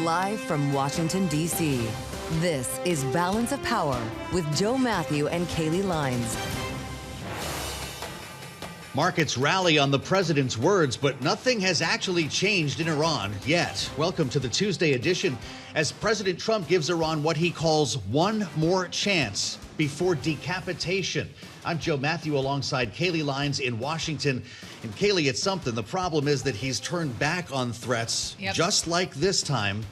Live from Washington, D.C., this is Balance of Power with Joe Mathieu and Kailey Leinz. Markets rally on the president's words, but nothing has actually changed in Iran yet. Welcome to the Tuesday edition as President Trump gives Iran what he calls one more chance before decapitation. I'm Joe Mathieu alongside Kailey Leinz in Washington. And Kailey, it's something. The problem is that he's turned back on threats just like this time,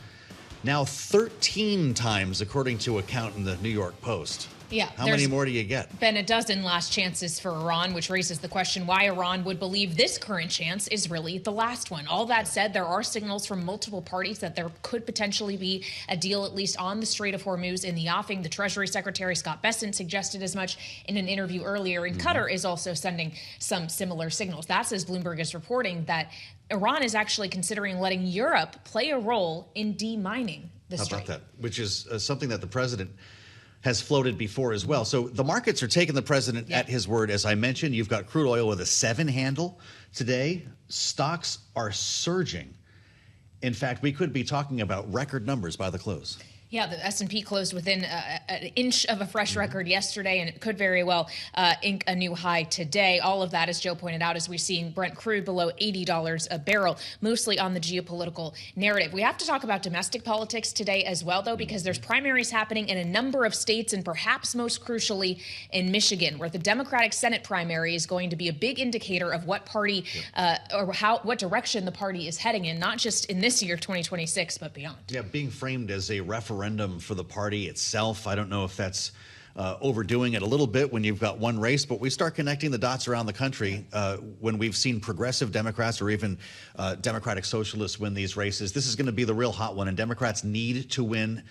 now 13 times, according to a count in the New York Post. Yeah. How many more do you get? Been a dozen last chances for Iran, which raises the question why Iran would believe this current chance is really the last one. All that said, there are signals from multiple parties that there could potentially be a deal, at least on the Strait of Hormuz in the offing. The Treasury Secretary, Scott Bessent, suggested as much in an interview earlier. And Qatar is also sending some similar signals. That's as Bloomberg is reporting that Iran is actually considering letting Europe play a role in demining the Strait. How about that? Which is something that the president has floated before as well. So the markets are taking the president at his word. As I mentioned, you've got crude oil with a 7 handle today. Stocks are surging. In fact, we could be talking about record numbers by the close. Yeah, the S&P closed within an inch of a fresh record yesterday, and it could very well ink a new high today. All of that, as Joe pointed out, as we're seeing Brent crude below $80 a barrel, mostly on the geopolitical narrative. We have to talk about domestic politics today as well, though, because there's primaries happening in a number of states, and perhaps most crucially in Michigan, where the Democratic Senate primary is going to be a big indicator of what party or what direction the party is heading in, not just in this year, 2026, but beyond. Yeah, being framed as a referendum for the party itself. I don't know if that's overdoing it a little bit when you've got one race, but we start connecting the dots around the country when we've seen progressive Democrats or even Democratic socialists win these races. This is going to be the real hot one, and Democrats need to win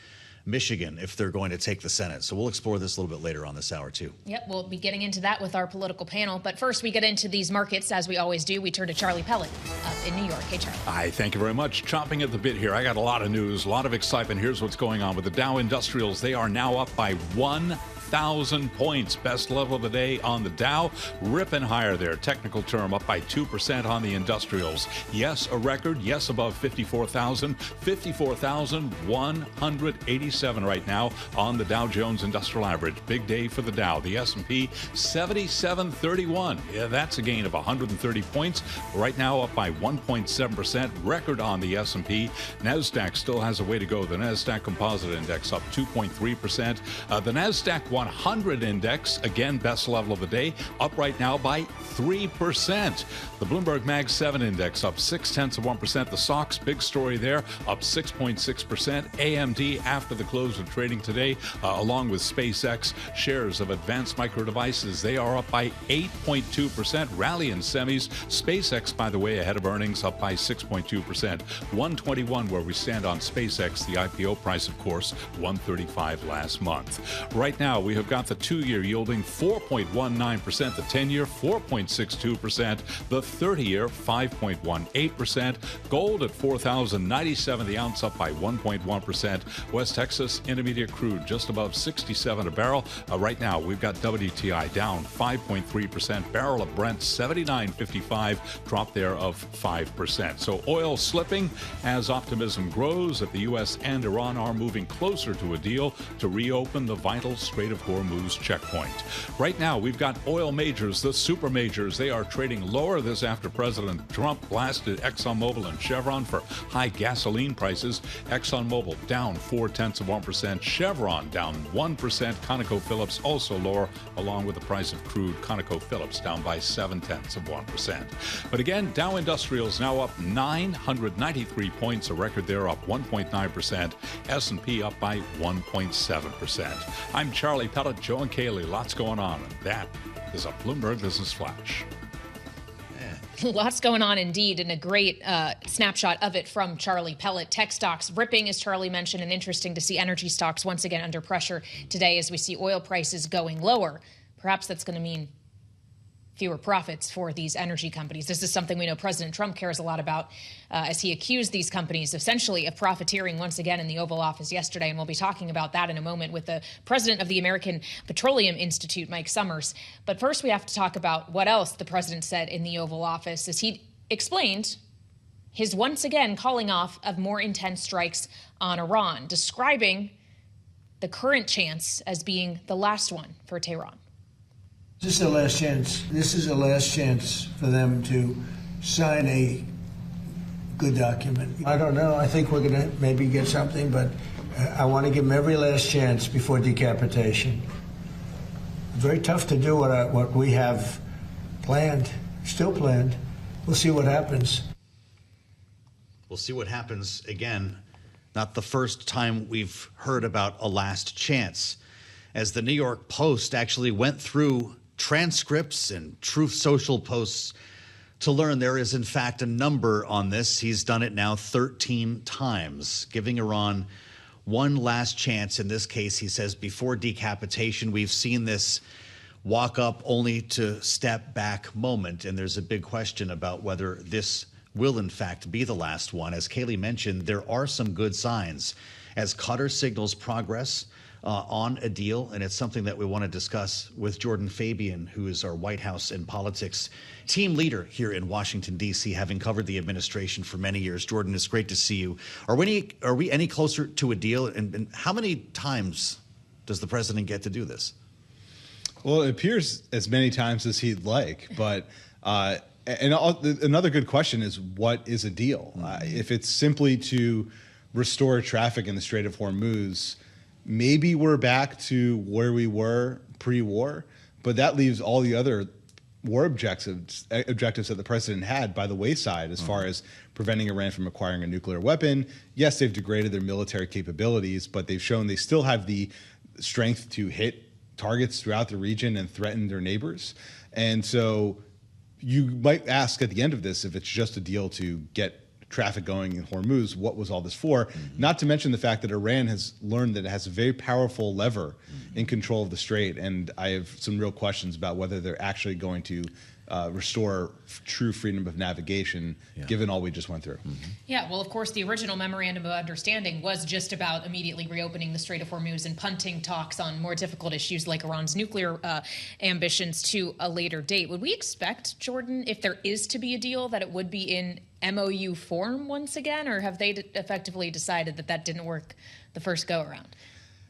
Michigan if they're going to take the Senate. So we'll explore this a little bit later on this hour, too. Yep, we'll be getting into that with our political panel. But first, we get into these markets, as we always do. We turn to Charlie Pellet up in New York. Hey, Charlie. Hi, thank you very much. Chomping at the bit here. I got a lot of news, a lot of excitement. Here's what's going on with the Dow Industrials. They are now up by 1,000 points. Best level of the day on the Dow. Ripping higher there. Technical term up by 2% on the industrials. Yes, a record. Yes, above 54,000. 54,187 right now on the Dow Jones Industrial Average. Big day for the Dow. The S&P 7731. Yeah, that's a gain of 130 points. Right now up by 1.7%. Record on the S&P. NASDAQ still has a way to go. The NASDAQ Composite Index up 2.3%. The NASDAQ 100 index, again, best level of the day, up right now by 3%. The Bloomberg Mag 7 index up 0.6%. The SOX, big story there, up 6.6%. AMD after the close of trading today, along with SpaceX, shares of Advanced Micro Devices, they are up by 8.2%. Rally in semis. SpaceX, by the way, ahead of earnings, up by 6.2%. 121 where we stand on SpaceX. The IPO price, of course, 135 last month. Right now, we have got the 2-year yielding 4.19%, the 10-year 4.62%, the 30-year 5.18%. Gold at $4,097 the ounce, up by 1.1%. West Texas Intermediate crude just above 67 a barrel. Right now, we've got WTI down 5.3%. Barrel of Brent 79.55, drop there of 5%. So oil slipping as optimism grows that the U.S. and Iran are moving closer to a deal to reopen the vital Strait of Hormuz checkpoint. Right now, we've got oil majors, the super majors. They are trading lower. This after President Trump blasted ExxonMobil and Chevron for high gasoline prices. ExxonMobil down 0.4%. Chevron down 1%. ConocoPhillips also lower, along with the price of crude. ConocoPhillips down by 0.7%. But again, Dow Industrials now up 993 points, a record there, up 1.9%. S&P up by 1.7%. I'm Charlie Pellet, Joe and Kailey. Lots going on, and that is a Bloomberg Business Flash. Lots going on indeed, and a great snapshot of it from Charlie Pellet. Tech stocks ripping, as Charlie mentioned, and interesting to see energy stocks once again under pressure today as we see oil prices going lower. Perhaps that's going to mean fewer profits for these energy companies. This is something we know President Trump cares a lot about as he accused these companies essentially of profiteering once again in the Oval Office yesterday. And we'll be talking about that in a moment with the president of the American Petroleum Institute, Mike Sommers. But first, we have to talk about what else the president said in the Oval Office as he explained his once again calling off of more intense strikes on Iran, describing the current chance as being the last one for Tehran. This is the last chance. This is the last chance for them to sign a good document. I don't know. I think we're going to maybe get something, but I want to give them every last chance before decapitation. Very tough to do what we have planned, still planned. We'll see what happens. We'll see what happens. Again, not the first time we've heard about a last chance. As the New York Post actually went through transcripts and Truth Social posts to learn there is, in fact, a number on this. He's done it now 13 times, giving Iran one last chance. In this case, he says, before decapitation. We've seen this walk up only to step back moment. And there's a big question about whether this will, in fact, be the last one. As Kailey mentioned, there are some good signs as Qatar signals progress on a deal, and it's something that we want to discuss with Jordan Fabian, who is our White House and politics team leader here in Washington, D.C., having covered the administration for many years. Jordan, it's great to see you. Are we any closer to a deal? And how many times does the president get to do this? Well, it appears as many times as he'd like, but another good question is, what is a deal? If it's simply to restore traffic in the Strait of Hormuz, maybe we're back to where we were pre-war, but that leaves all the other war objectives that the president had by the wayside as far as preventing Iran from acquiring a nuclear weapon. Yes, they've degraded their military capabilities, but they've shown they still have the strength to hit targets throughout the region and threaten their neighbors. And so you might ask at the end of this, if it's just a deal to get traffic going in Hormuz, what was all this for? Not to mention the fact that Iran has learned that it has a very powerful lever in control of the Strait, and I have some real questions about whether they're actually going to restore true freedom of navigation, given all we just went through. Yeah, well, of course, the original memorandum of understanding was just about immediately reopening the Strait of Hormuz and punting talks on more difficult issues like Iran's nuclear ambitions to a later date. Would we expect, Jordan, if there is to be a deal, that it would be in MOU form once again, or have they effectively decided that that didn't work the first go around?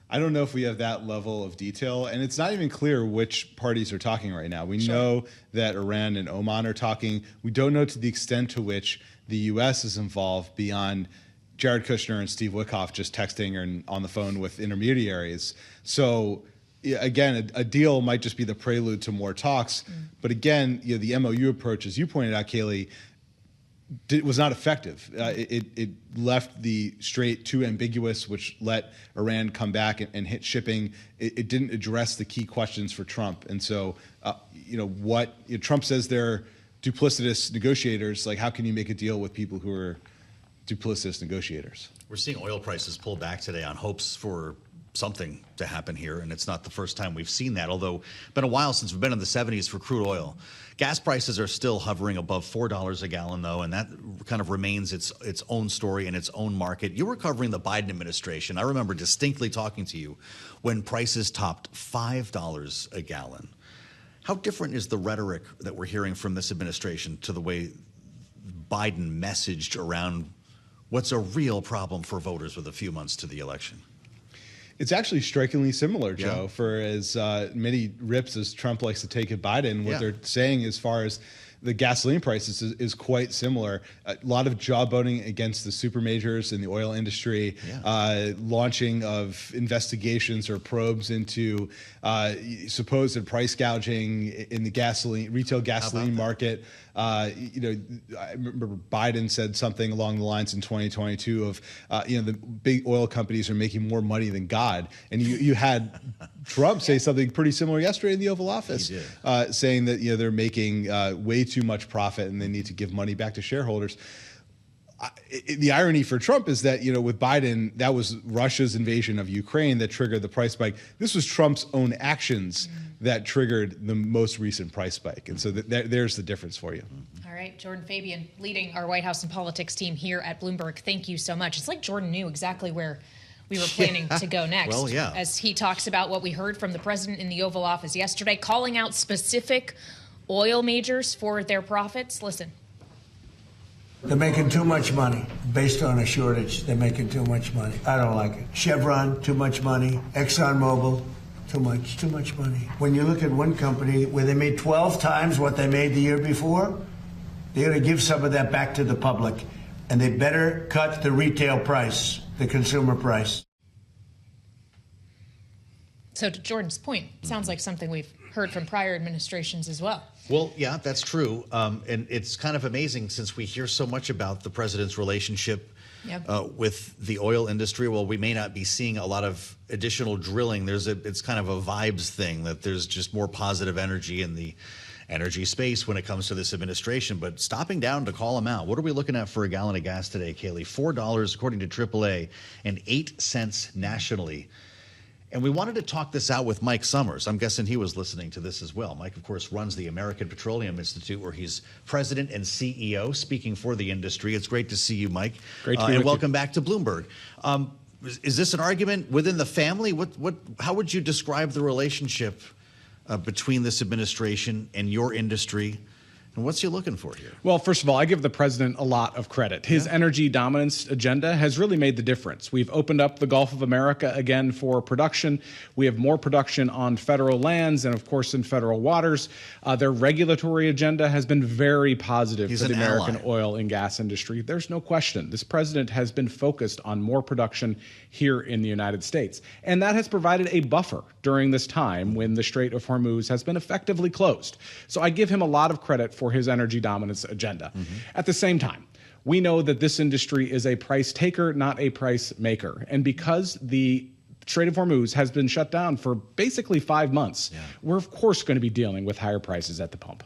I don't know if we have that level of detail, and it's not even clear which parties are talking right now. We know that Iran and Oman are talking. We don't know to the extent to which the U.S. is involved beyond Jared Kushner and Steve Witkoff just texting or on the phone with intermediaries. So again, a deal might just be the prelude to more talks. But again, the MOU approach, as you pointed out, Kailey, was not effective. It left the Strait too ambiguous, which let Iran come back and hit shipping. It didn't address the key questions for Trump. And so, Trump says they're duplicitous negotiators. Like, how can you make a deal with people who are duplicitous negotiators? We're seeing oil prices pull back today on hopes for something to happen here, and it's not the first time we've seen that, although it's been a while since we've been in the 70s for crude oil. Gas prices are still hovering above $4 a gallon, though, and that kind of remains its own story in its own market. You were covering the Biden administration. I remember distinctly talking to you when prices topped $5 a gallon. How different is the rhetoric that we're hearing from this administration to the way Biden messaged around what's a real problem for voters with a few months to the election? It's actually strikingly similar, Joe, for as many rips as Trump likes to take at Biden. What they're saying as far as the gasoline prices is quite similar. A lot of jawboning against the super majors in the oil industry, launching of investigations or probes into supposed price gouging in the retail gasoline market. I remember Biden said something along the lines in 2022 of, the big oil companies are making more money than God. And you had Trump say something pretty similar yesterday in the Oval Office, saying that they're making way too much profit and they need to give money back to shareholders. The irony for Trump is that, with Biden, that was Russia's invasion of Ukraine that triggered the price spike. This was Trump's own actions that triggered the most recent price spike. And so there's the difference for you. All right, Jordan Fabian, leading our White House and politics team here at Bloomberg. Thank you so much. It's like Jordan knew exactly where we were planning to go next. Well, as he talks about what we heard from the president in the Oval Office yesterday, calling out specific oil majors for their profits. Listen. They're making too much money. Based on a shortage, they're making too much money. I don't like it. Chevron, too much money. ExxonMobil, too much money. When you look at one company where they made 12 times what they made the year before, they're going to give some of that back to the public. And they better cut the retail price, the consumer price. So to Jordan's point, sounds like something we've heard from prior administrations as well. Well, yeah, that's true. And it's kind of amazing since we hear so much about the president's relationship with the oil industry. Well, we may not be seeing a lot of additional drilling. It's kind of a vibes thing that there's just more positive energy in the energy space when it comes to this administration. But stopping down to call them out, what are we looking at for a gallon of gas today, Kailey? $4 according to AAA and 8 cents nationally. And we wanted to talk this out with Mike Sommers. I'm guessing he was listening to this as well. Mike, of course, runs the American Petroleum Institute, where he's president and CEO, speaking for the industry. It's great to see you, Mike. Great to be with and welcome you. back to Bloomberg. Is this an argument within the family? How would you describe the relationship between this administration and your industry? And what's he looking for here? Well, first of all, I give the president a lot of credit. His energy dominance agenda has really made the difference. We've opened up the Gulf of America again for production. We have more production on federal lands and, of course, in federal waters. Their regulatory agenda has been very positive for the American oil and gas industry. There's no question. This president has been focused on more production here in the United States. And that has provided a buffer during this time when the Strait of Hormuz has been effectively closed. So I give him a lot of credit for his energy dominance agenda. At the same time, we know that this industry is a price taker, not a price maker. And because the Strait of Hormuz has been shut down for basically 5 months, we're of course going to be dealing with higher prices at the pump.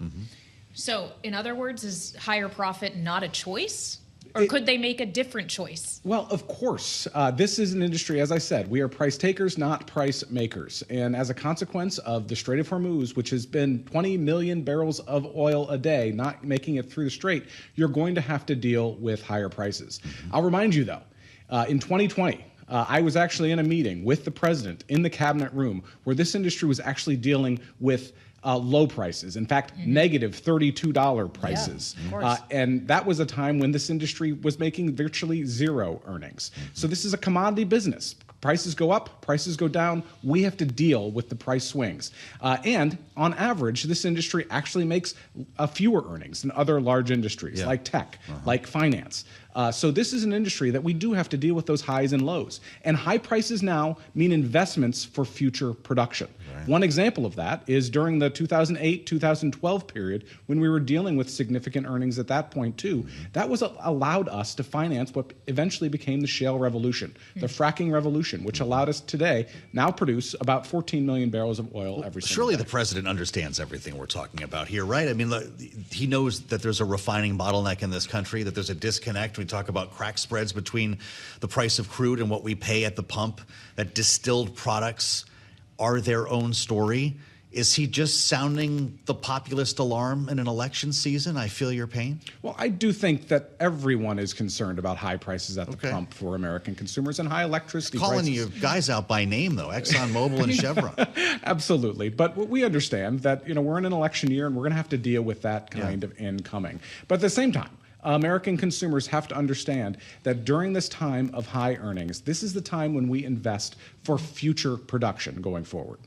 So in other words, is higher profit not a choice? Or could they make a different choice? Well, of course. This is an industry, as I said, we are price takers, not price makers. And as a consequence of the Strait of Hormuz, which has been 20 million barrels of oil a day, not making it through the Strait, you're going to have to deal with higher prices. I'll remind you, though, in 2020, I was actually in a meeting with the president in the cabinet room where this industry was actually dealing with low prices. In fact, negative $32 prices. And that was a time when this industry was making virtually zero earnings. So this is a commodity business. Prices go up, prices go down. We have to deal with the price swings. And on average, this industry actually makes fewer earnings than other large industries like tech, like finance. So this is an industry that we do have to deal with those highs and lows. And high prices now mean investments for future production. One example of that is during the 2008-2012 period when we were dealing with significant earnings at that point too. That was allowed us to finance what eventually became the shale revolution, the fracking revolution, which allowed us today now produce about 14 million barrels of oil every single Surely day. the president understands everything we're talking about here, right? I mean, he knows that there's a refining bottleneck in this country, that there's a disconnect. We talk about crack spreads between the price of crude and what we pay at the pump, that distilled products are their own story. Is he just sounding the populist alarm in an election season? I feel your pain. Well, I do think that everyone is concerned about high prices at the pump for American consumers and high electricity prices. Calling you guys out by name, though, ExxonMobil and Chevron. Absolutely. But we understand that, we're in an election year and we're going to have to deal with that kind of incoming. But at the same time, American consumers have to understand that during this time of high earnings, this is the time when we invest for future production going forward.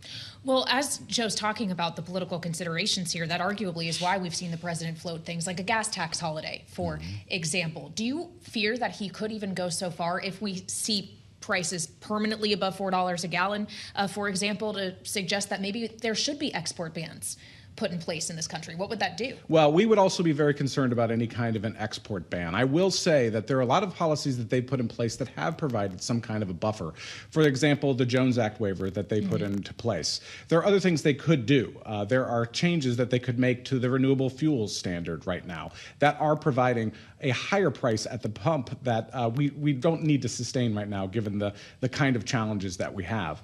Well, as Joe's talking about the political considerations here, that arguably is why we've seen the president float things like a gas tax holiday, for example. Do you fear that he could even go so far if we see prices permanently above $4 a gallon, for example, to suggest that maybe there should be export bans put in place in this country? What would that do? Well, we would also be very concerned about any kind of an export ban. I will say that there are a lot of policies that they put in place that have provided some kind of a buffer. For example, the Jones Act waiver that they put into place. There are other things they could do. There are changes that they could make to the renewable fuels standard right now that are providing a higher price at the pump that we don't need to sustain right now, given the kind of challenges that we have.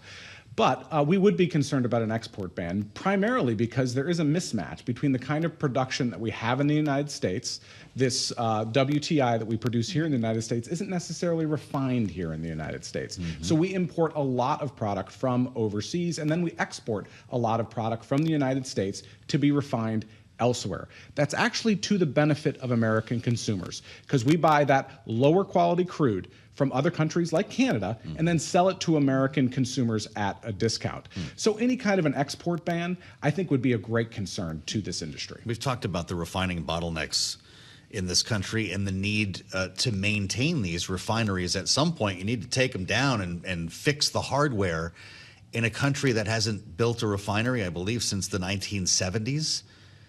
But we would be concerned about an export ban, primarily because there is a mismatch between the kind of production that we have in the United States. This WTI that we produce here in the United States isn't necessarily refined here in the United States. So we import a lot of product from overseas, and then we export a lot of product from the United States to be refined elsewhere. That's actually to the benefit of American consumers because we buy that lower quality crude from other countries like Canada and then sell it to American consumers at a discount. So any kind of an export ban, I think, would be a great concern to this industry. We've talked about the refining bottlenecks in this country and the need to maintain these refineries. At some point, you need to take them down and fix the hardware in a country that hasn't built a refinery, I believe, since the 1970s.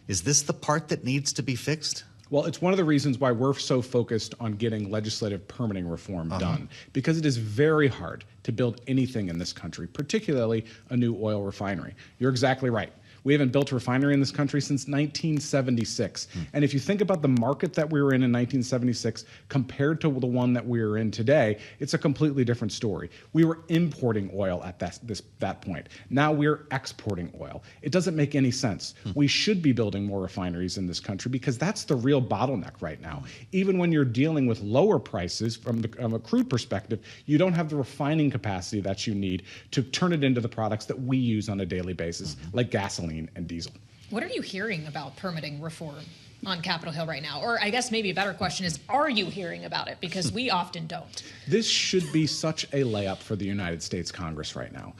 Is this the part that needs to be fixed? Well, it's one of the reasons why we're so focused on getting legislative permitting reform done, because it is very hard to build anything in this country, particularly a new oil refinery. You're exactly right. We haven't built a refinery in this country since 1976. And if you think about the market that we were in 1976 compared to the one that we are in today, it's a completely different story. We were importing oil at that point. Now we're exporting oil. It doesn't make any sense. We should be building more refineries in this country because that's the real bottleneck right now. Even when you're dealing with lower prices from a crude perspective, you don't have the refining capacity that you need to turn it into the products that we use on a daily basis, like gasoline and diesel. What are you hearing about permitting reform on Capitol Hill right now? Or I guess maybe a better question is, are you hearing about it? Because we often don't. This should be such a layup for the United States Congress right now.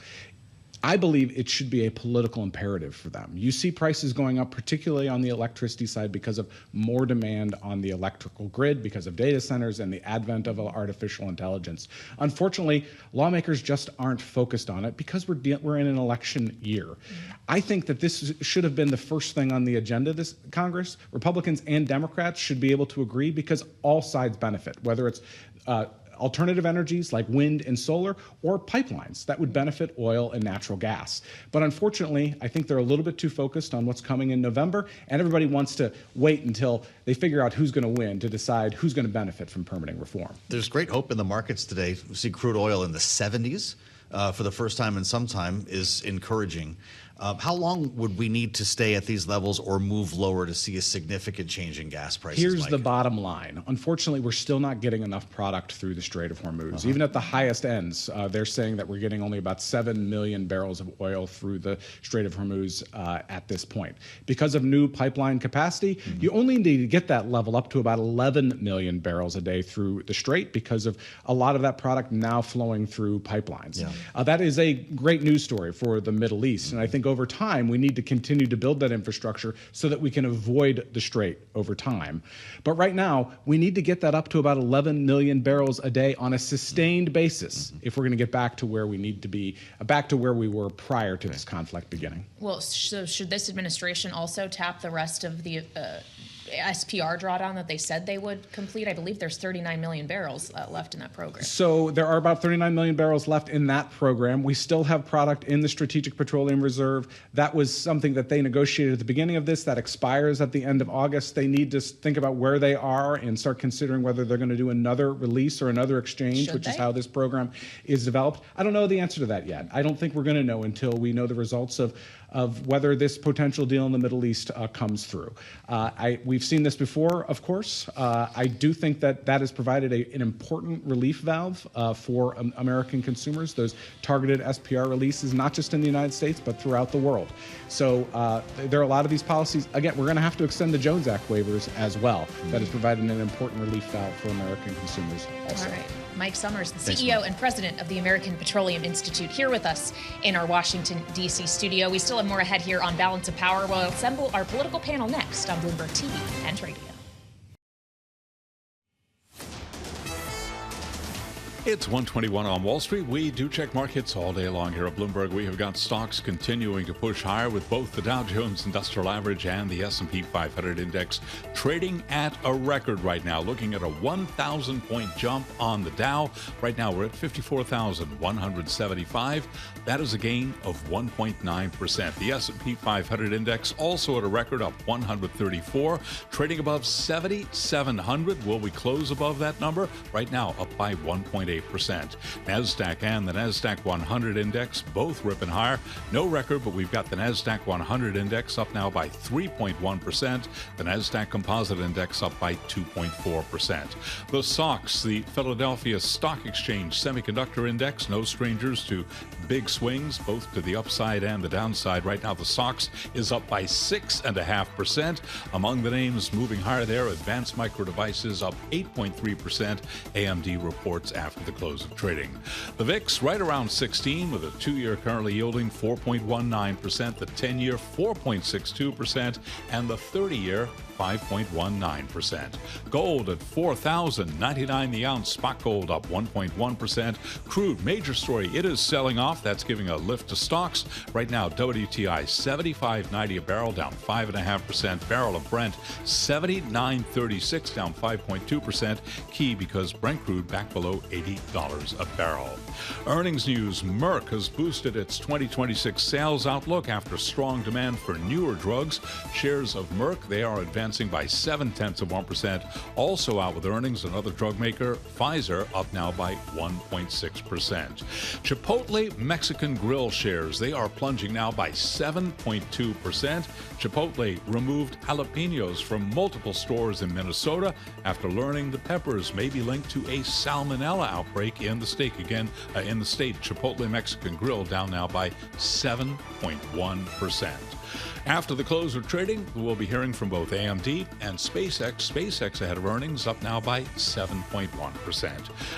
I believe it should be a political imperative for them. You see prices going up, particularly on the electricity side, because of more demand on the electrical grid, because of data centers and the advent of artificial intelligence. Unfortunately, lawmakers just aren't focused on it because we're in an election year. I think that this should have been the first thing on the agenda this Congress. Republicans and Democrats should be able to agree because all sides benefit, whether it's alternative energies like wind and solar, or pipelines that would benefit oil and natural gas. But unfortunately, I think they're a little bit too focused on what's coming in November, and everybody wants to wait until they figure out who's going to win to decide who's going to benefit from permitting reform. There's great hope in the markets today. We see crude oil in the 70s for the first time in some time is encouraging. How long would we need to stay at these levels or move lower to see a significant change in gas prices? Here's Mike? the bottom line. Unfortunately, we're still not getting enough product through the Strait of Hormuz. Even at the highest ends, they're saying that we're getting only about 7 million barrels of oil through the Strait of Hormuz at this point. Because of new pipeline capacity, you only need to get that level up to about 11 million barrels a day through the Strait because of a lot of that product now flowing through pipelines. That is a great news story for the Middle East, and I think over time, we need to continue to build that infrastructure so that we can avoid the Strait over time. But right now, we need to get that up to about 11 million barrels a day on a sustained basis if we're going to get back to where we need to be, back to where we were prior to this conflict beginning. Well, so should this administration also tap the rest of the SPR drawdown that they said they would complete? I believe there's 39 million barrels left in that program. So there are about 39 million barrels left in that program. We still have product in the Strategic Petroleum Reserve. That was something that they negotiated at the beginning of this. That expires at the end of August. They need to think about where they are and start considering whether they're going to do another release or another exchange, which is how this program is developed. I don't know the answer to that yet. I don't think we're going to know until we know the results of whether this potential deal in the Middle East comes through. We've seen this before, of course. I do think that has provided an important relief valve for American consumers, those targeted SPR releases, not just in the United States, but throughout the world. So there are a lot of these policies. Again, we're going to have to extend the Jones Act waivers as well. That has provided an important relief valve for American consumers also. All right. Mike Sommers, the CEO and president of the American Petroleum Institute, here with us in our Washington, D.C. studio. We still have more ahead here on Balance of Power. We'll assemble our political panel next on Bloomberg TV and radio. It's 1:21 on Wall Street. We do check markets all day long here at Bloomberg. We have got stocks continuing to push higher with both the Dow Jones Industrial Average and the S&P 500 Index trading at a record right now, looking at a 1,000-point jump on the Dow. Right now, we're at 54,175. That is a gain of 1.9%. The S&P 500 Index also at a record up 134, trading above 7,700. Will we close above that number? Right now, up by 1.8%. 1.8%. NASDAQ and the NASDAQ 100 index both ripping higher. No record, but we've got the NASDAQ 100 index up now by 3.1%. The NASDAQ Composite Index up by 2.4%. The SOX, the Philadelphia Stock Exchange Semiconductor Index, no strangers to big swings, both to the upside and the downside. Right now, the SOX is up by 6.5%. Among the names moving higher there, Advanced Micro Devices up 8.3%. AMD reports after the close of trading. The VIX right around 16, with a 2-year currently yielding 4.19%, the 10-year 4.62%, and the 30-year 5.19%. Gold at $4,099 the ounce. Spot gold up 1.1%. Crude, major story, it is selling off. That's giving a lift to stocks. Right now, WTI $75.90 a barrel, down 5.5%. Barrel of Brent $79.36, down 5.2%. Key because Brent crude back below $80 a barrel. Earnings news: Merck has boosted its 2026 sales outlook after strong demand for newer drugs. Shares of Merck, they are advancing by 0.7%. Also out with earnings, another drug maker, Pfizer, up now by 1.6%. Chipotle Mexican Grill shares, they are plunging now by 7.2%. Chipotle removed jalapenos from multiple stores in Minnesota after learning the peppers may be linked to a salmonella outbreak in the state. Again, in the state, Chipotle Mexican Grill down now by 7.1%. After the close of trading, we'll be hearing from both AMD and SpaceX. SpaceX ahead of earnings, up now by 7.1%.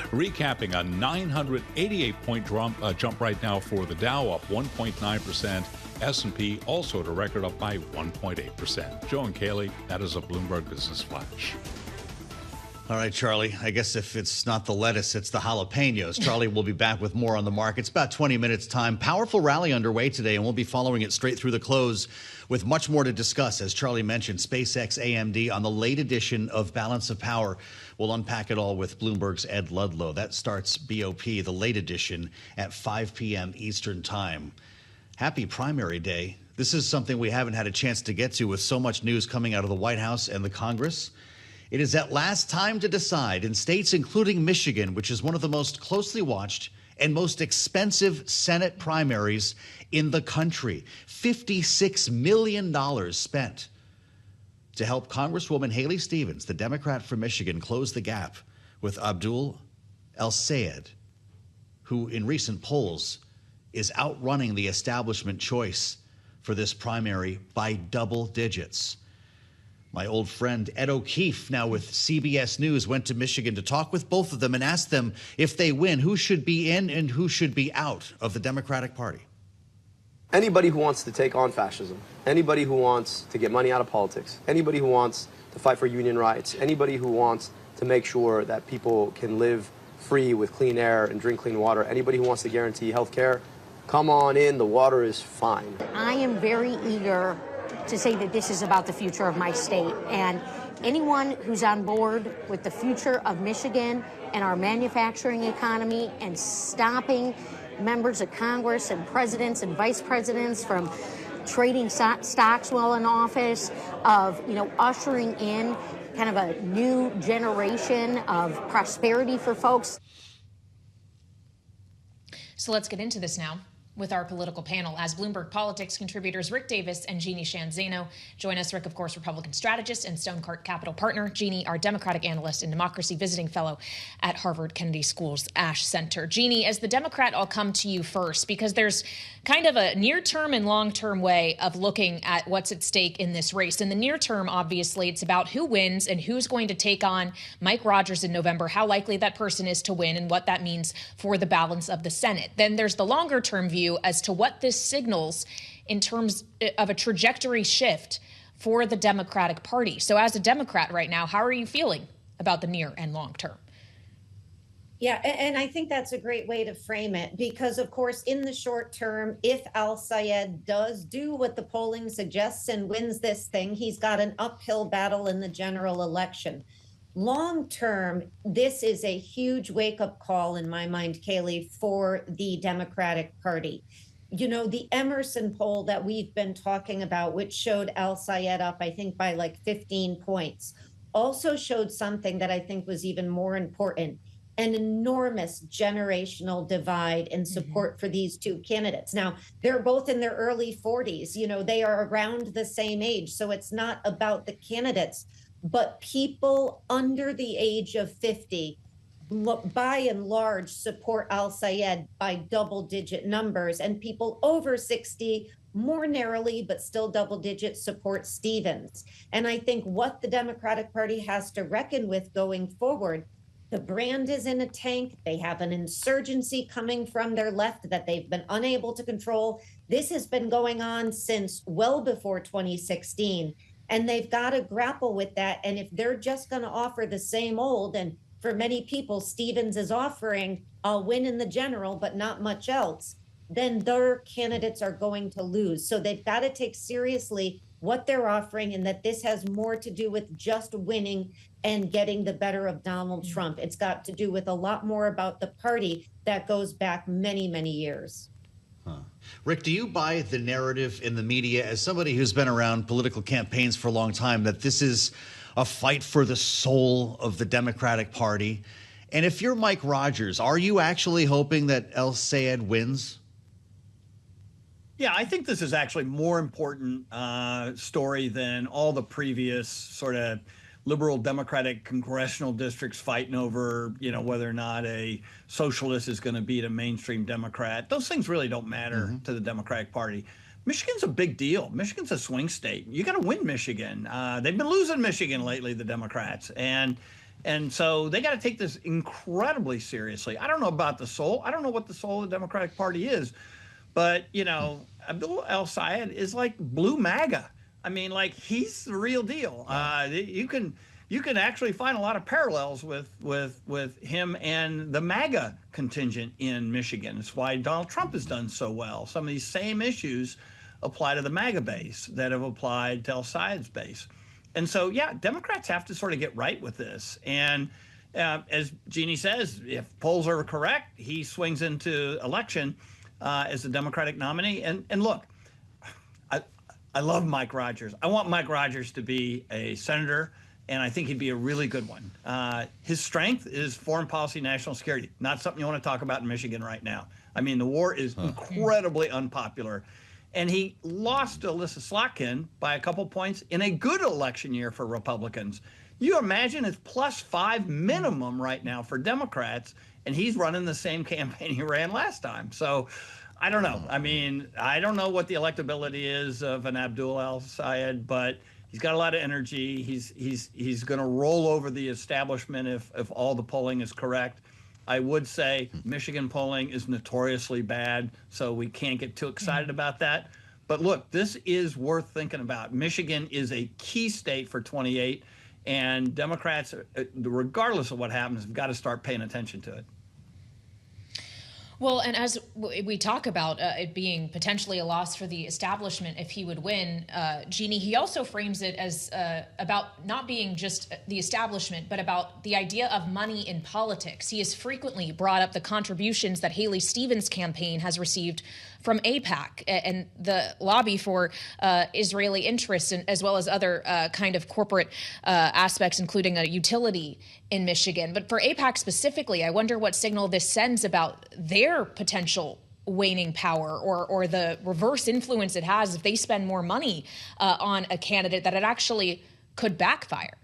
Recapping, a 988-point jump right now for the Dow, up 1.9%. S&P also at a record, up by 1.8%. Joe and Kailey, that is a Bloomberg Business Flash. All right, Charlie, I guess if it's not the lettuce, it's the jalapenos. Charlie will be back with more on the markets. About 20 minutes time. Powerful rally underway today, and we'll be following it straight through the close with much more to discuss. As Charlie mentioned, SpaceX, AMD on the late edition of Balance of Power. We'll unpack it all with Bloomberg's Ed Ludlow. That starts BOP, the late edition, at 5 p.m. Eastern Time. Happy primary day. This is something we haven't had a chance to get to with so much news coming out of the White House and the Congress. It is at last time to decide in states including Michigan, which is one of the most closely watched and most expensive Senate primaries in the country. $56 million spent to help Congresswoman Haley Stevens, the Democrat from Michigan, close the gap with Abdul El-Sayed, who in recent polls is outrunning the establishment choice for this primary by double digits. My old friend Ed O'Keefe, now with CBS News, went to Michigan to talk with both of them and ask them, if they win, who should be in and who should be out of the Democratic Party. Anybody who wants to take on fascism, anybody who wants to get money out of politics, anybody who wants to fight for union rights, anybody who wants to make sure that people can live free with clean air and drink clean water, anybody who wants to guarantee health care, come on in, the water is fine. I am very eager to say that this is about the future of my state. And anyone who's on board with the future of Michigan and our manufacturing economy and stopping members of Congress and presidents and vice presidents from trading stocks while in office, of, ushering in kind of a new generation of prosperity for folks. So let's get into this now with our political panel, as Bloomberg Politics contributors Rick Davis and Jeanne Zaino join us. Rick, of course, Republican strategist and Stonecourt Capital partner. Jeanne, our Democratic analyst and democracy visiting fellow at Harvard Kennedy School's Ash Center. Jeanne, as the Democrat, I'll come to you first, because there's kind of a near-term and long-term way of looking at what's at stake in this race. In the near term, obviously, it's about who wins and who's going to take on Mike Rogers in November, how likely that person is to win, and what that means for the balance of the Senate. Then there's the longer-term view as to what this signals in terms of a trajectory shift for the Democratic Party. So as a Democrat right now, how are you feeling about the near and long term? Yeah, and I think that's a great way to frame it, because, of course, in the short term, if Al-Sayed does do what the polling suggests and wins this thing, he's got an uphill battle in the general election. Long term, this is a huge wake-up call, in my mind, Kailey, for the Democratic Party. The Emerson poll that we've been talking about, which showed Al-Sayed up, I think, by like 15 points, also showed something that I think was even more important. an enormous generational divide in support for these two candidates. Now, they're both in their early 40s. You know, they are around the same age. So it's not about the candidates, but people under the age of 50, by and large, support al-Sayed by double-digit numbers, and people over 60 more narrowly, but still double-digit, support Stevens. And I think what the Democratic Party has to reckon with going forward, the brand is in a tank. They have an insurgency coming from their left that they've been unable to control. This has been going on since well before 2016, and they've got to grapple with that. And if they're just going to offer the same old, and for many people, Stevens is offering, I'll win in the general, but not much else, then their candidates are going to lose. So they've got to take seriously what they're offering, and that this has more to do with just winning and getting the better of Donald Trump. It's got to do with a lot more about the party that goes back many, many years. Rick, do you buy the narrative in the media, as somebody who's been around political campaigns for a long time, that this is a fight for the soul of the Democratic Party? And if you're Mike Rogers, are you actually hoping that al-Sayed wins? Yeah, I think this is actually more important story than all the previous sort of liberal Democratic congressional districts fighting over, you know, whether or not a socialist is going to beat a mainstream Democrat. Those things really don't matter to the Democratic Party. Michigan's a big deal. Michigan's a swing state. You got to win Michigan. They've been losing Michigan lately, the Democrats, and so they got to take this incredibly seriously. I don't know about the soul. I don't know what the soul of the Democratic Party is, but you know, Abdul al-Sayed is like blue MAGA. I mean, like, he's the real deal. You can actually find a lot of parallels with him and the MAGA contingent in Michigan. It's why Donald Trump has done so well. Some of these same issues apply to the MAGA base that have applied to al-Sayed's base. And so, yeah, Democrats have to sort of get right with this. And as Jeanne says, if polls are correct, he swings into election as the Democratic nominee. And look, I love Mike Rogers. I want Mike Rogers to be a senator, and I think he'd be a really good one. His strength is foreign policy, national security, not something you want to talk about in Michigan right now. I mean, the war is incredibly unpopular. And he lost to Alyssa Slotkin by a couple points in a good election year for Republicans. You imagine it's +5 minimum right now for Democrats, and he's running the same campaign he ran last time. So I don't know. I mean, I don't know what the electability is of an Abdul al-Sayed, but he's got a lot of energy. He's going to roll over the establishment if all the polling is correct. I would say Michigan polling is notoriously bad, so we can't get too excited about that. But look, this is worth thinking about. Michigan is a key state for 28, and Democrats, regardless of what happens, have got to start paying attention to it. Well, and as we talk about it being potentially a loss for the establishment if he would win, Jeanne, he also frames it as about not being just the establishment, but about the idea of money in politics. He has frequently brought up the contributions that Haley Stevens' campaign has received from AIPAC and the lobby for Israeli interests, and as well as other kind of corporate aspects, including a utility in Michigan. But for AIPAC specifically, I wonder what signal this sends about their potential waning power, or the reverse influence it has if they spend more money on a candidate, that it actually could backfire.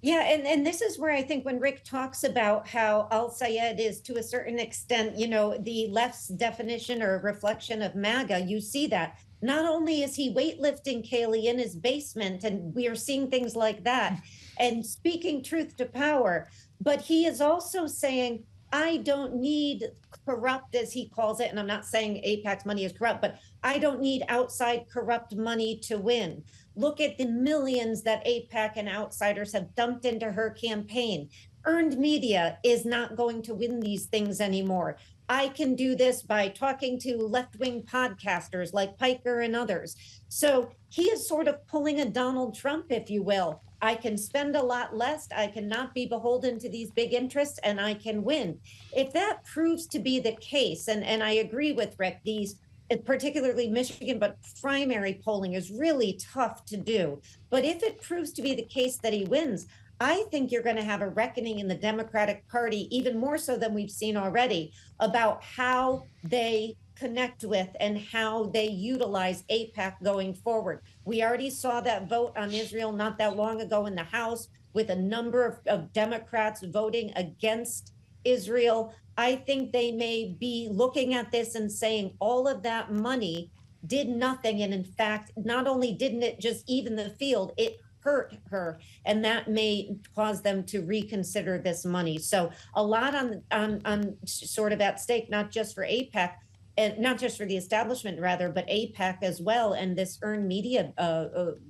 Yeah, and this is where I think when Rick talks about how al-Sayed is, to a certain extent, you know, the left's definition or reflection of MAGA, you see that. Not only is he weightlifting Kailey in his basement, and we are seeing things like that, and speaking truth to power, but he is also saying, I don't need corrupt, as he calls it, and I'm not saying AIPAC's money is corrupt, but I don't need outside corrupt money to win. Look at the millions that AIPAC and outsiders have dumped into her campaign. Earned media is not going to win these things anymore. I can do this by talking to left-wing podcasters like Piker and others. So he is sort of pulling a Donald Trump, if you will. I can spend a lot less, I cannot be beholden to these big interests, and I can win. If that proves to be the case, and I agree with Rick, these particularly Michigan, but primary polling is really tough to do. But if it proves to be the case that he wins, I think you're going to have a reckoning in the Democratic Party, even more so than we've seen already, about how they connect with and how they utilize AIPAC going forward. We already saw that vote on Israel not that long ago in the House, with a number of Democrats voting against Israel. I think they may be looking at this and saying all of that money did nothing. And in fact, not only didn't it just even the field, it hurt her, and that may cause them to reconsider this money. So a lot on sort of at stake, not just for AIPAC, and not just for the establishment rather, but AIPAC as well, and this earned media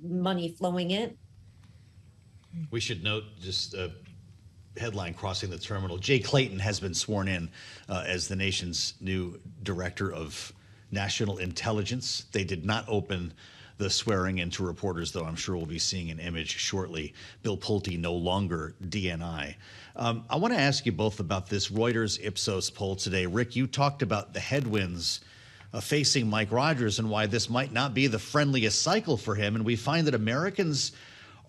money flowing in. We should note just a headline crossing the terminal. Jay Clayton has been sworn in as the nation's new director of national intelligence. They did not open the swearing in to reporters, though I'm sure we'll be seeing an image shortly. Bill Pulte no longer DNI. I want to ask you both about this Reuters Ipsos poll today. Rick, you talked about the headwinds facing Mike Rogers and why this might not be the friendliest cycle for him. And we find that Americans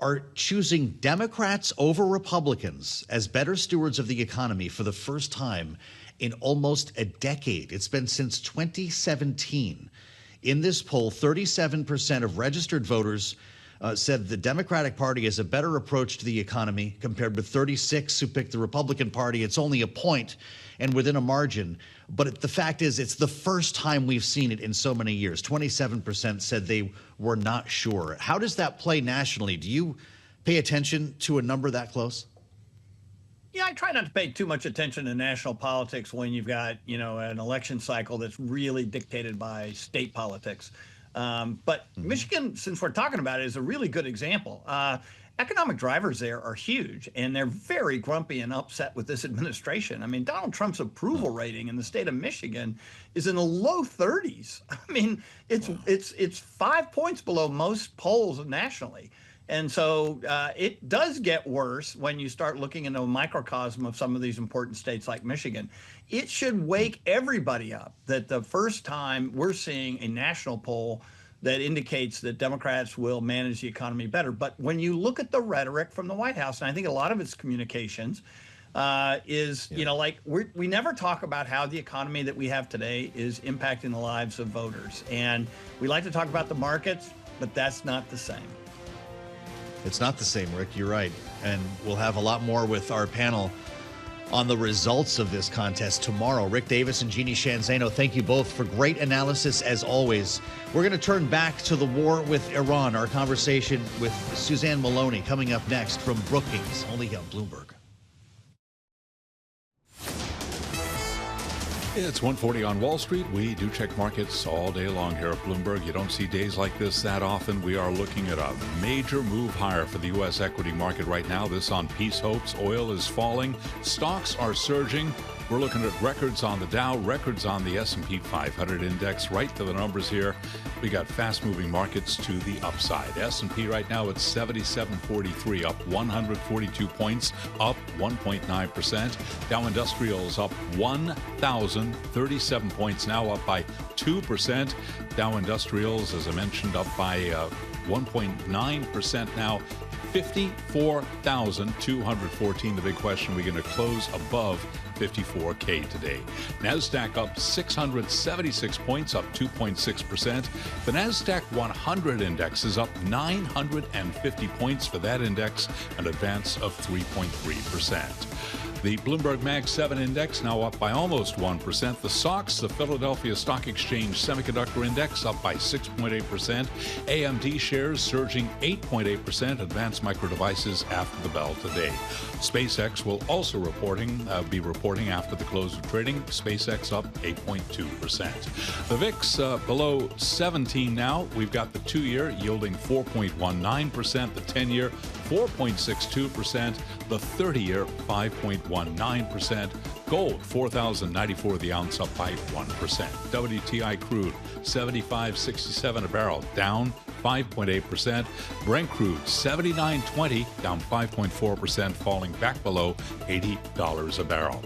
are choosing Democrats over Republicans as better stewards of the economy for the first time in almost a decade. It's been since 2017. In this poll, 37% of registered voters said the Democratic Party has a better approach to the economy compared with 36 who picked the Republican Party. It's only a point and within a margin. But the fact is, it's the first time we've seen it in so many years. 27% said they were not sure. How does that play nationally? Do you pay attention to a number that close? Yeah, I try not to pay too much attention to national politics when you've got, an election cycle that's really dictated by state politics. But Michigan, since we're talking about it, is a really good example. Economic drivers there are huge, and they're very grumpy and upset with this administration. I mean, Donald Trump's approval rating in the state of Michigan is in the low 30s. I mean, it's 5 points below most polls nationally. And so it does get worse when you start looking into a microcosm of some of these important states like Michigan. It should wake everybody up that the first time we're seeing a national poll that indicates that Democrats will manage the economy better. But when you look at the rhetoric from the White House, and I think a lot of its communications we never talk about how the economy that we have today is impacting the lives of voters. And we like to talk about the markets, but that's not the same. It's not the same, Rick. You're right. And we'll have a lot more with our panel on the results of this contest tomorrow. Rick Davis and Jeanne Zaino, thank you both for great analysis as always. We're going to turn back to the war with Iran. Our conversation with Suzanne Maloney coming up next from Brookings, only on Bloomberg. It's 1:40 on Wall Street. We do check markets all day long here at Bloomberg. You don't see days like this that often. We are looking at a major move higher for the U.S. equity market right now. This on peace hopes. Oil is falling. Stocks are surging. We're looking at records on the Dow, records on the S&P 500 index. Right to the numbers here. We got fast-moving markets to the upside. S&P right now at 77.43, up 142 points, up 1.9%. Dow Industrials up 1,037 points, now up by 2%. Dow Industrials, as I mentioned, up by 1.9% now. 54,214. The big question, we're going to close above 54K today. NASDAQ up 676 points, up 2.6%. The NASDAQ 100 index is up 950 points for that index, an advance of 3.3%. The Bloomberg Mag 7 index now up by almost 1%. The SOX, the Philadelphia Stock Exchange Semiconductor Index, up by 6.8%. AMD shares surging 8.8%. Advanced Micro Devices after the bell today. SpaceX will also be reporting after the close of trading. SpaceX up 8.2%. The VIX below 17 now. We've got the 2-year yielding 4.19%. The 10-year 4.62%. The 30-year 5.19%. Gold, $4,094 the ounce, up by 1%. WTI crude, $75.67 a barrel, down 5.8%. Brent crude, $79.20, down 5.4%, falling back below $80 a barrel.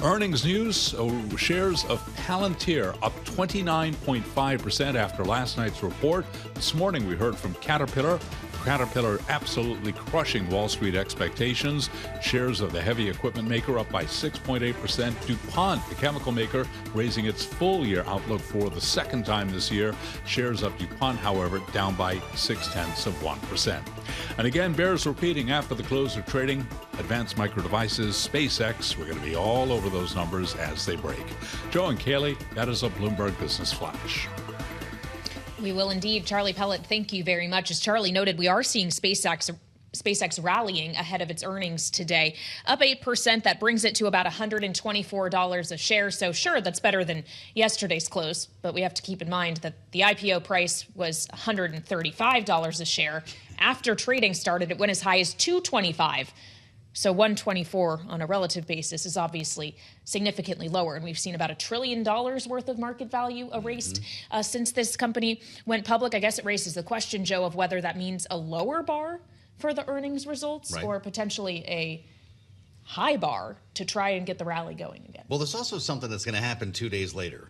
Earnings news, shares of Palantir up 29.5% after last night's report. This morning we heard from Caterpillar absolutely crushing Wall Street expectations. Shares of the heavy equipment maker up by 6.8%. DuPont, the chemical maker, raising its full-year outlook for the second time this year. Shares of DuPont, however, down by 0.6%. And again, bears repeating after the close of trading. Advanced Micro Devices, SpaceX, we're going to be all over those numbers as they break. Joe and Kailey, that is a Bloomberg Business Flash. We will indeed. Charlie Pellet, thank you very much. As Charlie noted, we are seeing SpaceX rallying ahead of its earnings today. Up 8%, that brings it to about $124 a share. So sure, that's better than yesterday's close, but we have to keep in mind that the IPO price was $135 a share. After trading started, it went as high as $225. So $124 on a relative basis is obviously significantly lower. And we've seen about $1 trillion worth of market value erased since this company went public. I guess it raises the question, Joe, of whether that means a lower bar for the earnings results or potentially a high bar to try and get the rally going again. Well, there's also something that's going to happen 2 days later,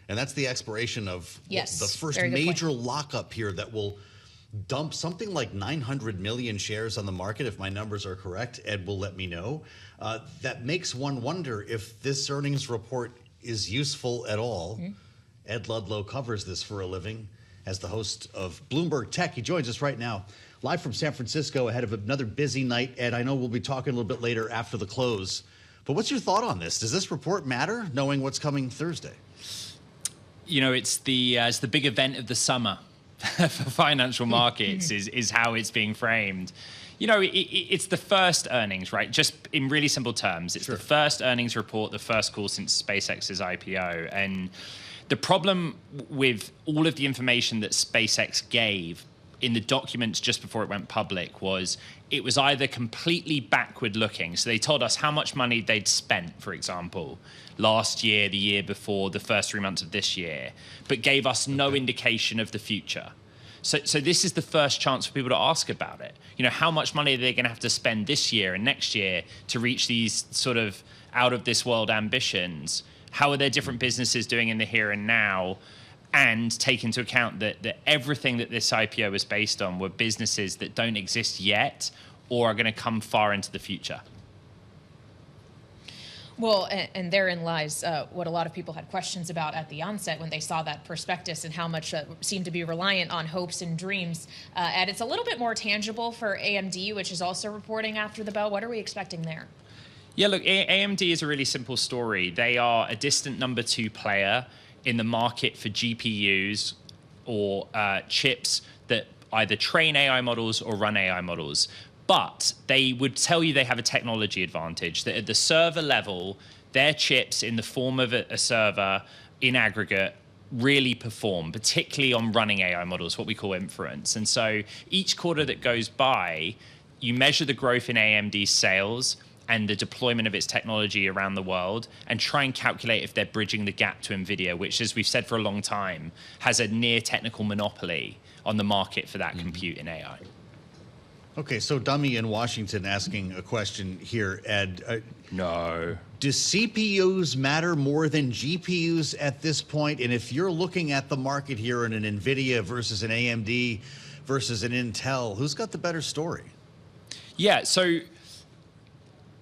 and that's the expiration of the first major lockup here that will dump something like 900 million shares on the market, if my numbers are correct. Ed will let me know. That makes one wonder if this earnings report is useful at all. Ed Ludlow covers this for a living as the host of Bloomberg Tech. He joins us right now, live from San Francisco, ahead of another busy night. Ed, I know we'll be talking a little bit later after the close, but what's your thought on this? Does this report matter, knowing what's coming Thursday? You know, it's the big event of the summer for financial markets is how it's being framed. You know, it's the first earnings, right? Just in really simple terms, it's the first earnings report, the first call since SpaceX's IPO. And the problem with all of the information that SpaceX gave in the documents just before it went public was it was either completely backward looking. So they told us how much money they'd spent, for example, last year, the year before, the first 3 months of this year, but gave us no indication of the future. So this is the first chance for people to ask about it. You know, how much money are they going to have to spend this year and next year to reach these sort of out of this world ambitions? How are their different businesses doing in the here and now? And take into account that everything that this IPO was based on were businesses that don't exist yet or are going to come far into the future. Well, and therein lies what a lot of people had questions about at the onset when they saw that prospectus and how much seemed to be reliant on hopes and dreams. And it's a little bit more tangible for AMD, which is also reporting after the bell. What are we expecting there? Yeah, look, AMD is a really simple story. They are a distant number 2 player in the market for GPUs or chips that either train AI models or run AI models. But they would tell you they have a technology advantage, that at the server level, their chips in the form of a server in aggregate really perform, particularly on running AI models, what we call inference. And so each quarter that goes by, you measure the growth in AMD's sales and the deployment of its technology around the world and try and calculate if they're bridging the gap to NVIDIA, which, as we've said for a long time, has a near technical monopoly on the market for that compute in AI. Okay, so Dummy in Washington asking a question here, Ed. No. Do CPUs matter more than GPUs at this point? And if you're looking at the market here in an NVIDIA versus an AMD versus an Intel, who's got the better story? Yeah, so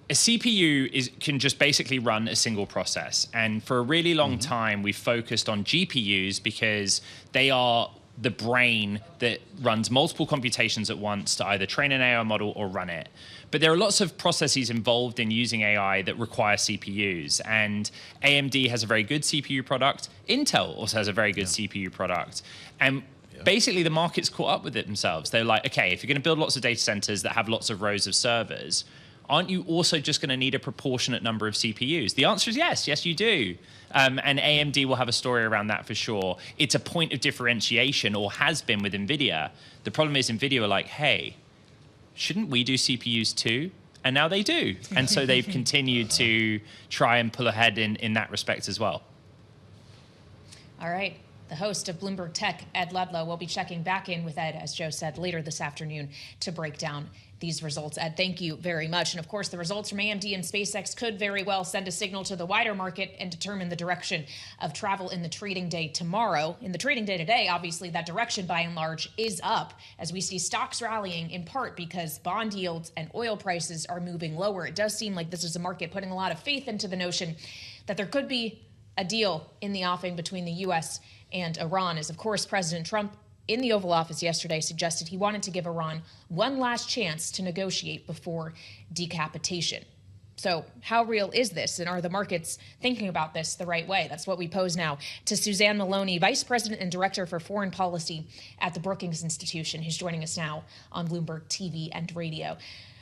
a CPU can just basically run a single process. And for a really long time, we've focused on GPUs because they are the brain that runs multiple computations at once to either train an AI model or run it. But there are lots of processes involved in using AI that require CPUs. And AMD has a very good CPU product. Intel also has a very good CPU product. And basically, the market's caught up with it themselves. They're like, okay, if you're going to build lots of data centers that have lots of rows of servers, aren't you also just going to need a proportionate number of CPUs? The answer is yes. Yes, you do. And AMD will have a story around that for sure. It's a point of differentiation, or has been, with NVIDIA. The problem is NVIDIA are like, hey, shouldn't we do CPUs too? And now they do. And so they've continued to try and pull ahead in that respect as well. All right. the host of Bloomberg Tech, Ed Ludlow. We'll be checking back in with Ed, as Joe said, later this afternoon to break down these results. Ed, thank you very much. And of course, the results from AMD and SpaceX could very well send a signal to the wider market and determine the direction of travel in the trading day tomorrow. In the trading day today, obviously, that direction by and large is up as we see stocks rallying in part because bond yields and oil prices are moving lower. It does seem like this is a market putting a lot of faith into the notion that there could be a deal in the offing between the U.S. and Iran, as of course President Trump in the Oval Office yesterday suggested he wanted to give Iran one last chance to negotiate before decapitation. So how real is this, and are the markets thinking about this the right way? That's what we pose now to Suzanne Maloney, Vice President and Director for Foreign Policy at the Brookings Institution, who's joining us now on Bloomberg TV and radio.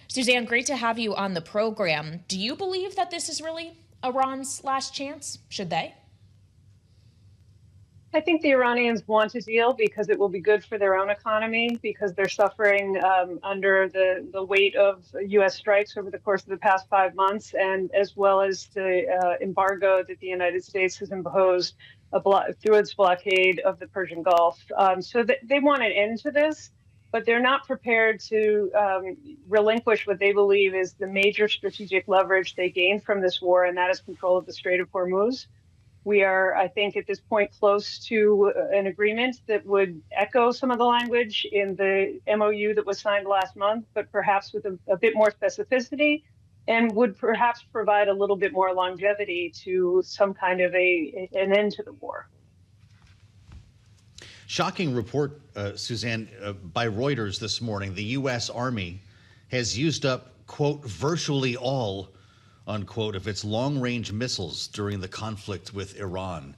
Suzanne, great to have you on the program. Do you believe that this is really Iran's last chance? Should they? I think the Iranians want a deal because it will be good for their own economy, because they're suffering under the weight of U.S. strikes over the course of the past 5 months, and as well as the embargo that the United States has imposed through its blockade of the Persian Gulf. So they want an end to this, but they're not prepared to relinquish what they believe is the major strategic leverage they gained from this war, and that is control of the Strait of Hormuz. We are, I think, at this point close to an agreement that would echo some of the language in the MOU that was signed last month, but perhaps with a bit more specificity, and would perhaps provide a little bit more longevity to some kind of an end to the war. Shocking report, Suzanne, by Reuters this morning. The U.S. Army has used up, quote, virtually all, unquote, of its long-range missiles during the conflict with Iran.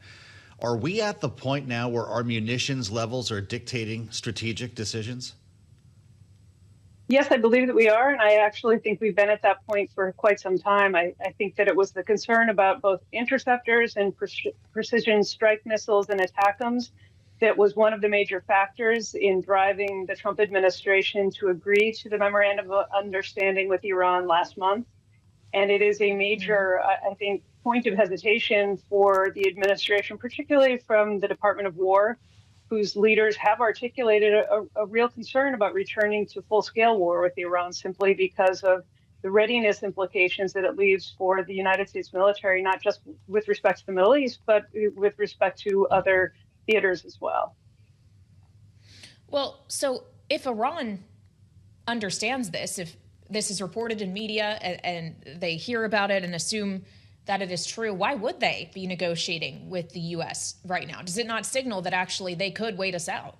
Are we at the point now where our munitions levels are dictating strategic decisions? Yes, I believe that we are, and I actually think we've been at that point for quite some time. I think that it was the concern about both interceptors and precision strike missiles and ATACMS that was one of the major factors in driving the Trump administration to agree to the memorandum of understanding with Iran last month. And it is a major, I think, point of hesitation for the administration, particularly from the Department of War, whose leaders have articulated a real concern about returning to full-scale war with Iran simply because of the readiness implications that it leaves for the United States military, not just with respect to the Middle East, but with respect to other theaters as well. Well, so if Iran understands this, if this is reported in media and they hear about it and assume that it is true, why would they be negotiating with the U.S. right now? Does it not signal that actually they could wait us out?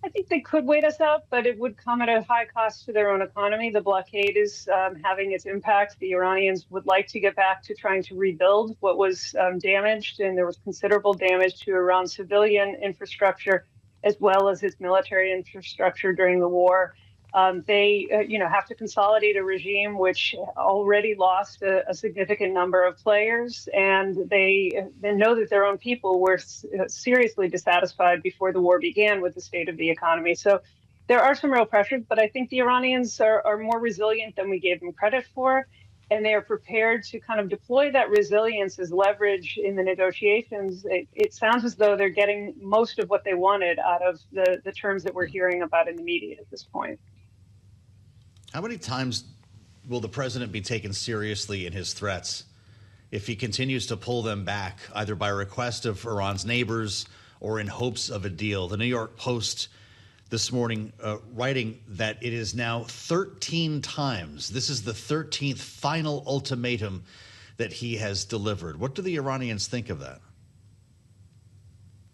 I think they could wait us out, but it would come at a high cost to their own economy. The blockade is having its impact. The Iranians would like to get back to trying to rebuild what was damaged, and there was considerable damage to Iran's civilian infrastructure as well as its military infrastructure during the war. They have to consolidate a regime which already lost a significant number of players, and they know that their own people were seriously dissatisfied before the war began with the state of the economy. So there are some real pressures, but I think the Iranians are more resilient than we gave them credit for, and they are prepared to kind of deploy that resilience as leverage in the negotiations. It sounds as though they're getting most of what they wanted out of the terms that we're hearing about in the media at this point. How many times will the president be taken seriously in his threats if he continues to pull them back, either by request of Iran's neighbors or in hopes of a deal? The New York Post this morning writing that it is now 13 times. This is the 13th final ultimatum that he has delivered. What do the Iranians think of that?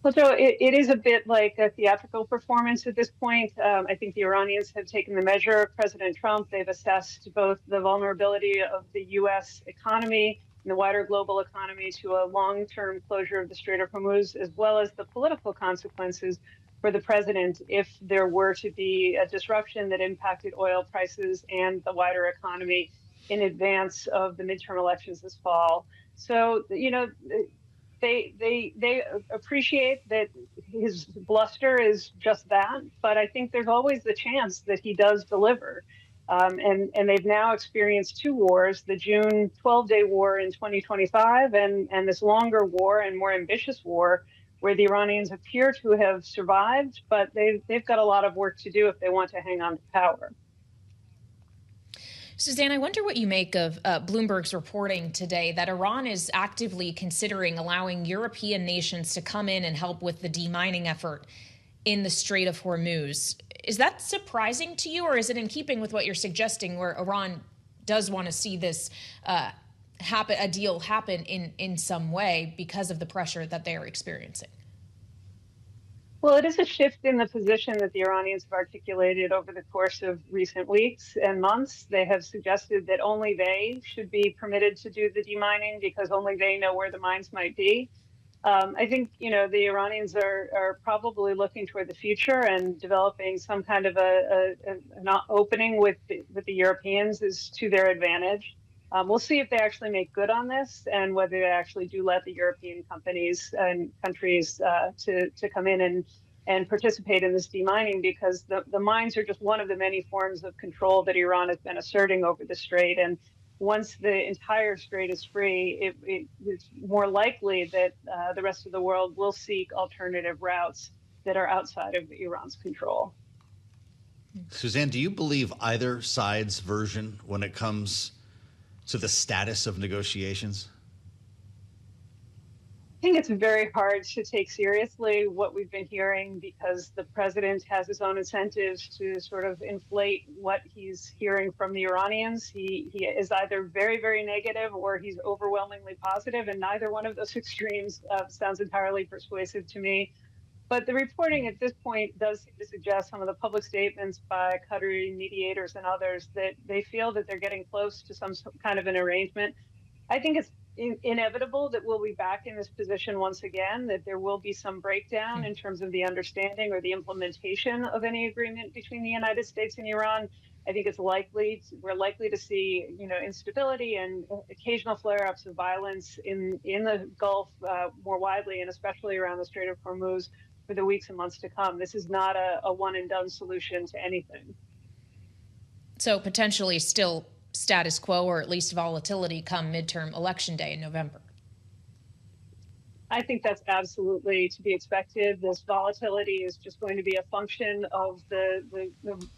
Well, Joe, it is a bit like a theatrical performance at this point. I think the Iranians have taken the measure of President Trump. They've assessed both the vulnerability of the U.S. economy and the wider global economy to a long-term closure of the Strait of Hormuz, as well as the political consequences for the president if there were to be a disruption that impacted oil prices and the wider economy in advance of the midterm elections this fall. So, They appreciate that his bluster is just that, but I think there's always the chance that he does deliver. And they've now experienced two wars, the June 12-day war in 2025 and this longer war and more ambitious war where the Iranians appear to have survived, but they've got a lot of work to do if they want to hang on to power. Suzanne, I wonder what you make of Bloomberg's reporting today that Iran is actively considering allowing European nations to come in and help with the demining effort in the Strait of Hormuz. Is that surprising to you, or is it in keeping with what you're suggesting, where Iran does want to see this a deal happen in some way because of the pressure that they are experiencing? Well, it is a shift in the position that the Iranians have articulated over the course of recent weeks and months. They have suggested that only they should be permitted to do the demining because only they know where the mines might be. I think, the Iranians are probably looking toward the future and developing some kind of an opening with the Europeans is to their advantage. We'll see if they actually make good on this and whether they actually do let the European companies and countries to come in and participate in this demining, because the mines are just one of the many forms of control that Iran has been asserting over the Strait. And once the entire Strait is free, it's more likely that the rest of the world will seek alternative routes that are outside of Iran's control. Suzanne, do you believe either side's version when it comes to the status of negotiations? I think it's very hard to take seriously what we've been hearing because the president has his own incentives to sort of inflate what he's hearing from the Iranians. He is either very, very negative or he's overwhelmingly positive, and neither one of those extremes sounds entirely persuasive to me. But the reporting at this point does seem to suggest, some of the public statements by Qatari mediators and others, that they feel that they're getting close to some kind of an arrangement. I think it's inevitable that we'll be back in this position once again, that there will be some breakdown in terms of the understanding or the implementation of any agreement between the United States and Iran. I think we're likely to see, instability and occasional flare-ups of violence in the Gulf more widely, and especially around the Strait of Hormuz for the weeks and months to come. This is not a one-and-done solution to anything. So potentially still status quo, or at least volatility come midterm election day in November. I think that's absolutely to be expected. This volatility is just going to be a function of the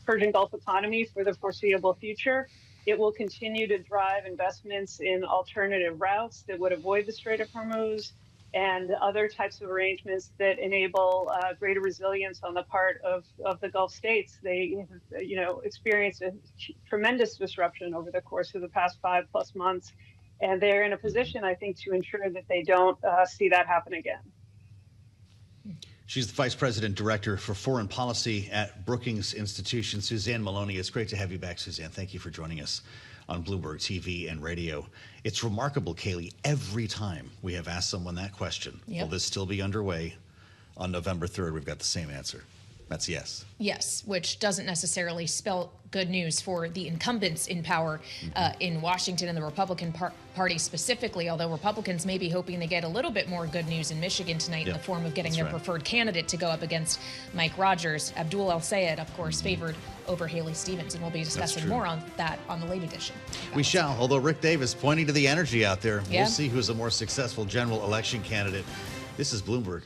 Persian Gulf economy for the foreseeable future. It will continue to drive investments in alternative routes that would avoid the Strait of Hormuz and other types of arrangements that enable greater resilience on the part of the Gulf states. They have, experienced a tremendous disruption over the course of the past 5+ months. And they're in a position, I think, to ensure that they don't see that happen again. She's the Vice President Director for Foreign Policy at Brookings Institution, Suzanne Maloney. It's great to have you back, Suzanne. Thank you for joining us on Bloomberg TV and radio. It's remarkable, Kailey, every time we have asked someone that question, will this still be underway on November 3rd? We've got the same answer. That's yes. Yes, which doesn't necessarily spell good news for the incumbents in power in Washington and the Republican Party specifically, although Republicans may be hoping to get a little bit more good news in Michigan tonight in the form of getting their preferred candidate to go up against Mike Rogers. Abdul El-Sayed, of course, favored over Haley Stevens, and we'll be discussing more on that on the late edition. We shall, although Rick Davis pointing to the energy out there. We'll see who's a more successful general election candidate. This is Bloomberg.